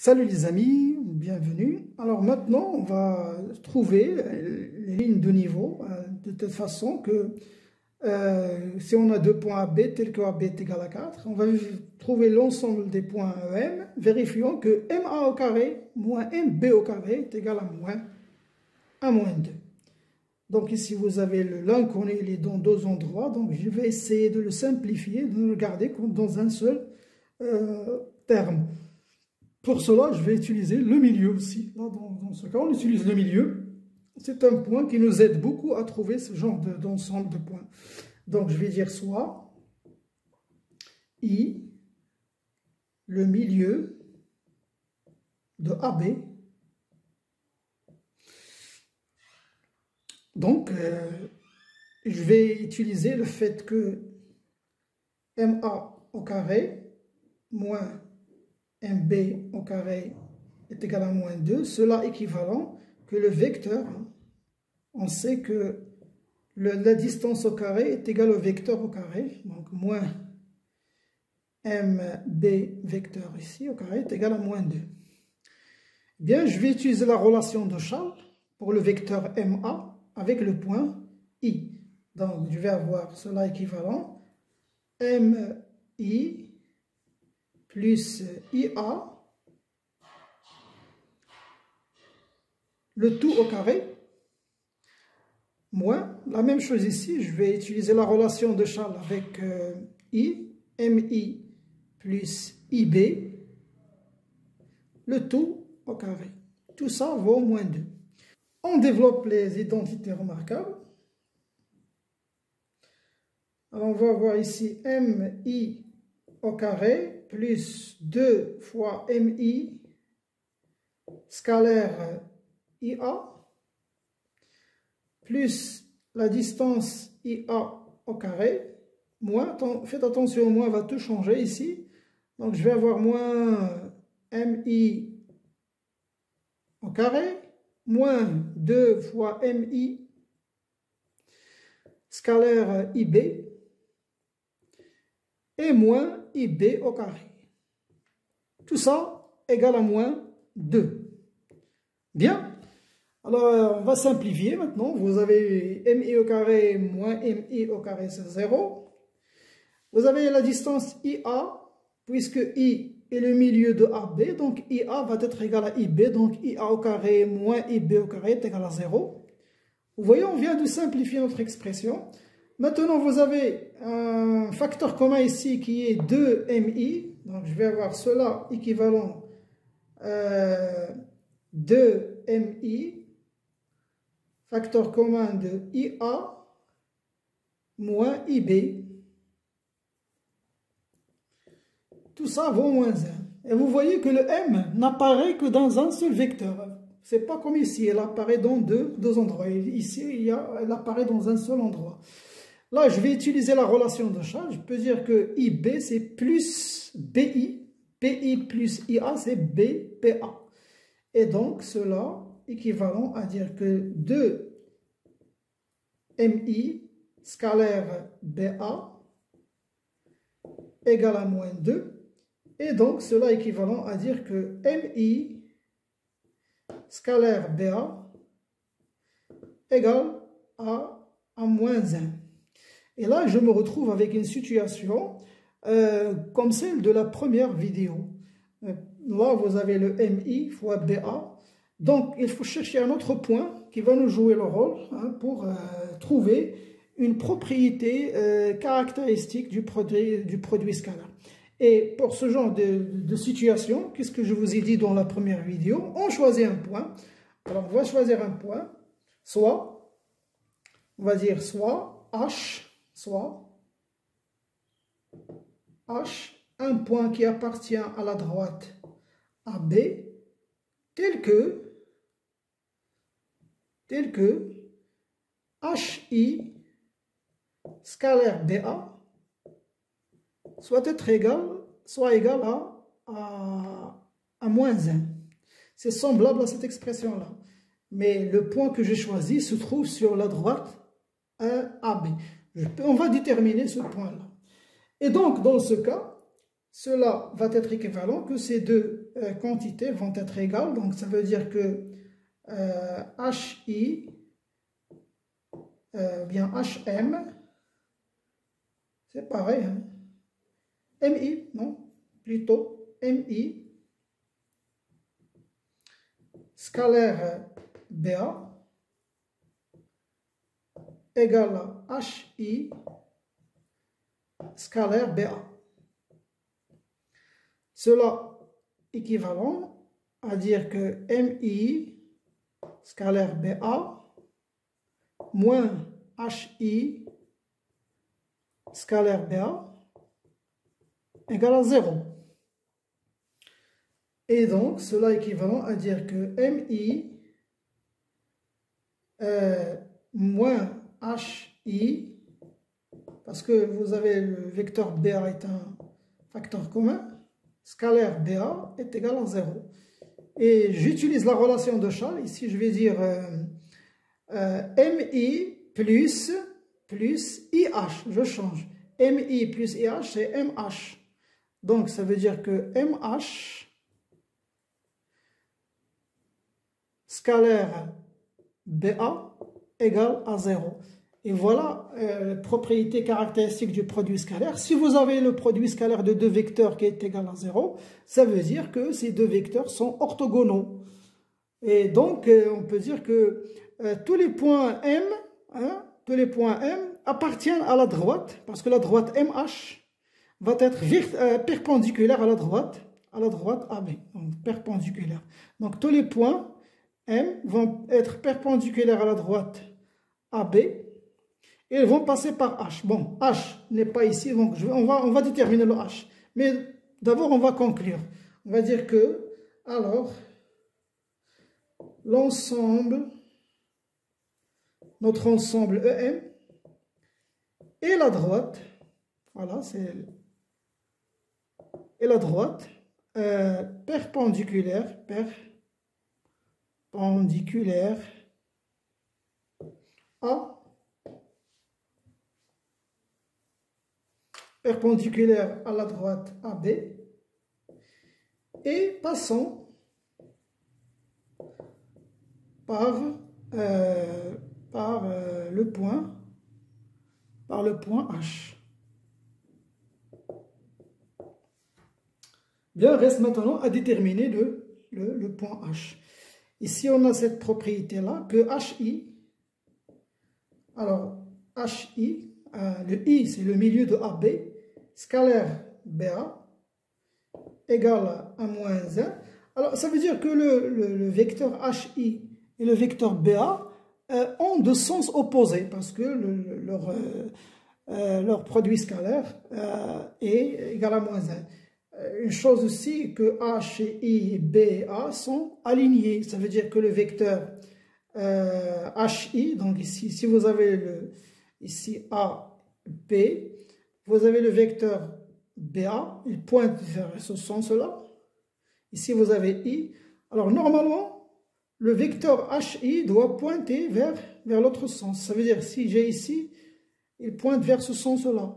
Salut les amis, bienvenue. Alors maintenant, on va trouver les lignes de niveau de telle façon que si on a deux points AB tel que AB est égal à 4, on va trouver l'ensemble des points EM, vérifiant que MA au carré moins MB au carré est égal à moins 1 moins 2. Donc ici vous avez l'inconnu, il est dans deux endroits, donc je vais essayer de le simplifier, de le garder comme dans un seul terme. Pour cela, je vais utiliser le milieu aussi. Là, dans ce cas, on utilise le milieu. C'est un point qui nous aide beaucoup à trouver ce genre d'ensemble de points. Donc, je vais dire soit I, le milieu de AB. Donc, je vais utiliser le fait que MA au carré moins MB au carré est égal à moins 2, cela équivalent que le vecteur, on sait que la distance au carré est égale au vecteur au carré, donc moins MB vecteur ici au carré est égal à moins 2. Bien, je vais utiliser la relation de Charles pour le vecteur MA avec le point I. Donc, je vais avoir cela équivalent MI plus IA, le tout au carré, moins, la même chose ici, je vais utiliser la relation de Charles avec I, MI plus IB, le tout au carré. Tout ça vaut moins 2. On développe les identités remarquables. Alors on va avoir ici MI au carré plus 2 fois MI scalaire IA plus la distance IA au carré moins, faites attention, au moins va tout changer ici, donc je vais avoir moins MI au carré moins 2 fois MI scalaire IB et moins IB au carré. Tout ça égale à moins 2. Bien. Alors, on va simplifier maintenant. Vous avez MI au carré moins MI au carré, c'est 0. Vous avez la distance IA, puisque I est le milieu de AB, donc IA va être égal à IB, donc IA au carré moins IB au carré est égal à 0. Vous voyez, on vient de simplifier notre expression. Maintenant, vous avez un facteur commun ici qui est 2MI. Donc, je vais avoir cela équivalent 2MI, facteur commun de IA moins IB. Tout ça vaut moins 1. Et vous voyez que le M n'apparaît que dans un seul vecteur. Ce n'est pas comme ici, elle apparaît dans deux endroits. Ici, elle apparaît dans un seul endroit. Là, je vais utiliser la relation de Charles. Je peux dire que IB, c'est plus BI. BI plus IA, c'est BPA. Et donc, cela équivalent à dire que 2MI scalaire BA égale à moins 2. Et donc, cela équivalent à dire que MI scalaire BA égale à moins 1. Et là, je me retrouve avec une situation comme celle de la première vidéo. Là, vous avez le MI fois BA. Donc, il faut chercher un autre point qui va nous jouer le rôle pour trouver une propriété caractéristique du produit scalaire. Et pour ce genre de situation, qu'est-ce que je vous ai dit dans la première vidéo? On choisit un point. Alors, on va choisir un point. Soit, on va dire soit H, soit H, un point qui appartient à la droite AB, tel que HI scalaire BA soit égal à moins 1. C'est semblable à cette expression-là. Mais le point que j'ai choisi se trouve sur la droite AB. On va déterminer ce point-là. Et donc, dans ce cas, cela va être équivalent que ces deux quantités vont être égales. Donc, ça veut dire que HI, bien HM, c'est pareil. Hein. MI, non, plutôt MI, scalaire BA, égale à HI, scalaire BA. Cela équivalent à dire que MI scalaire BA moins HI scalaire BA égale à 0. Et donc, cela équivalent à dire que MI moins HI, parce que vous avez le vecteur BA est un facteur commun, scalaire BA est égal à 0. Et j'utilise la relation de Charles. Ici, je vais dire MI plus IH. Je change. MI plus IH, c'est MH. Donc, ça veut dire que MH scalaire BA égale à 0. Et voilà la propriété caractéristique du produit scalaire. Si vous avez le produit scalaire de deux vecteurs qui est égal à 0, ça veut dire que ces deux vecteurs sont orthogonaux. Et donc, on peut dire que tous les points M, hein, tous les points M appartiennent à la droite, parce que la droite MH va être perpendiculaire à la droite AB, donc perpendiculaire. Donc, tous les points M vont être perpendiculaires à la droite AB, et ils vont passer par H. Bon, H n'est pas ici, donc on va déterminer le H. Mais d'abord, on va conclure. On va dire que, alors, l'ensemble, notre ensemble EM, et la droite, voilà, c'est, et la droite, perpendiculaire à perpendiculaire à la droite AB et passant par le point H. Bien, reste maintenant à déterminer le point H. Ici, on a cette propriété-là que HI, alors HI, le I, c'est le milieu de AB, scalaire BA, égale à moins 1. Alors, ça veut dire que le vecteur HI et le vecteur BA ont de sens opposés, parce que leur produit scalaire est égal à moins 1. Une chose aussi, que H et I et B et A sont alignés. Ça veut dire que le vecteur HI, donc ici, si vous avez ici A, B, vous avez le vecteur BA, il pointe vers ce sens-là. Ici, vous avez I. Alors, normalement, le vecteur HI doit pointer vers l'autre sens. Ça veut dire, si j'ai ici, il pointe vers ce sens-là.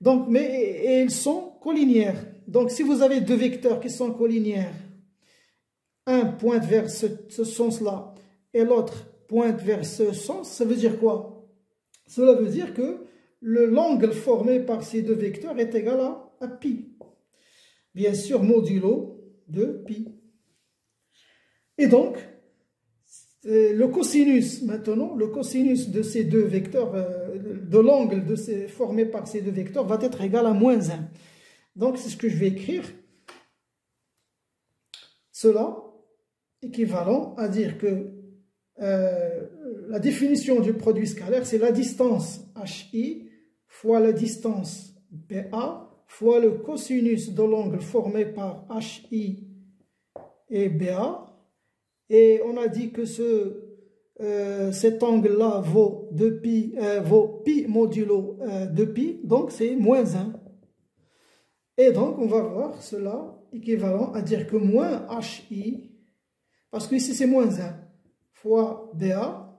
Donc, et ils sont collinéaires. Donc, si vous avez deux vecteurs qui sont collinéaires, un pointe vers ce sens-là et l'autre pointe vers ce sens, ça veut dire quoi? Cela veut dire que l'angle formé par ces deux vecteurs est égal à pi. Bien sûr, modulo de pi. Et donc, le cosinus, maintenant, le cosinus de ces deux vecteurs, de l'angle formé par ces deux vecteurs va être égal à moins 1. Donc, c'est ce que je vais écrire. Cela équivalent à dire que la définition du produit scalaire, c'est la distance HI fois la distance BA fois le cosinus de l'angle formé par HI et BA. Et on a dit que cet angle-là vaut pi modulo 2pi, donc c'est moins 1. Et donc, on va voir cela équivalent à dire que moins HI, parce que ici c'est moins 1, fois BA,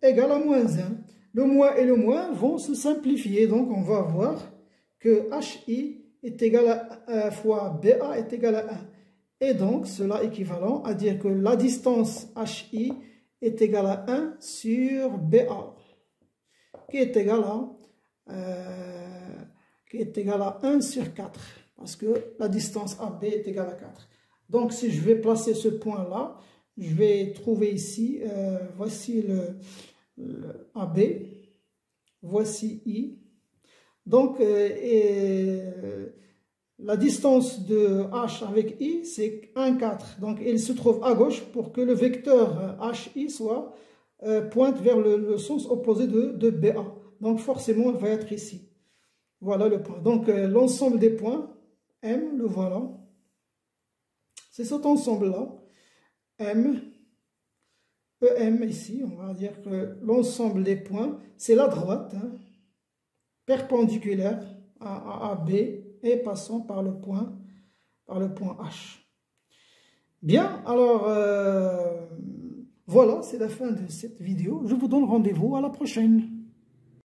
égale à moins 1. Le moins et le moins vont se simplifier. Donc, on va voir que HI est égal à fois BA est égal à 1. Et donc, cela équivalent à dire que la distance HI est égale à 1 sur BA, qui est égal à 1 sur 4, parce que la distance AB est égale à 4. Donc, si je vais placer ce point-là, je vais trouver ici, voici le AB, voici I. Donc, la distance de H avec I, c'est 1, 4. Donc, il se trouve à gauche pour que le vecteur HI soit pointe vers le sens opposé de BA. Donc, forcément, il va être ici. Voilà le point. Donc, l'ensemble des points, M, le voilà. C'est cet ensemble-là, M, EM ici, on va dire que l'ensemble des points, c'est la droite, hein, perpendiculaire à AB et passant par le point H. Bien, alors voilà, c'est la fin de cette vidéo. Je vous donne rendez-vous à la prochaine.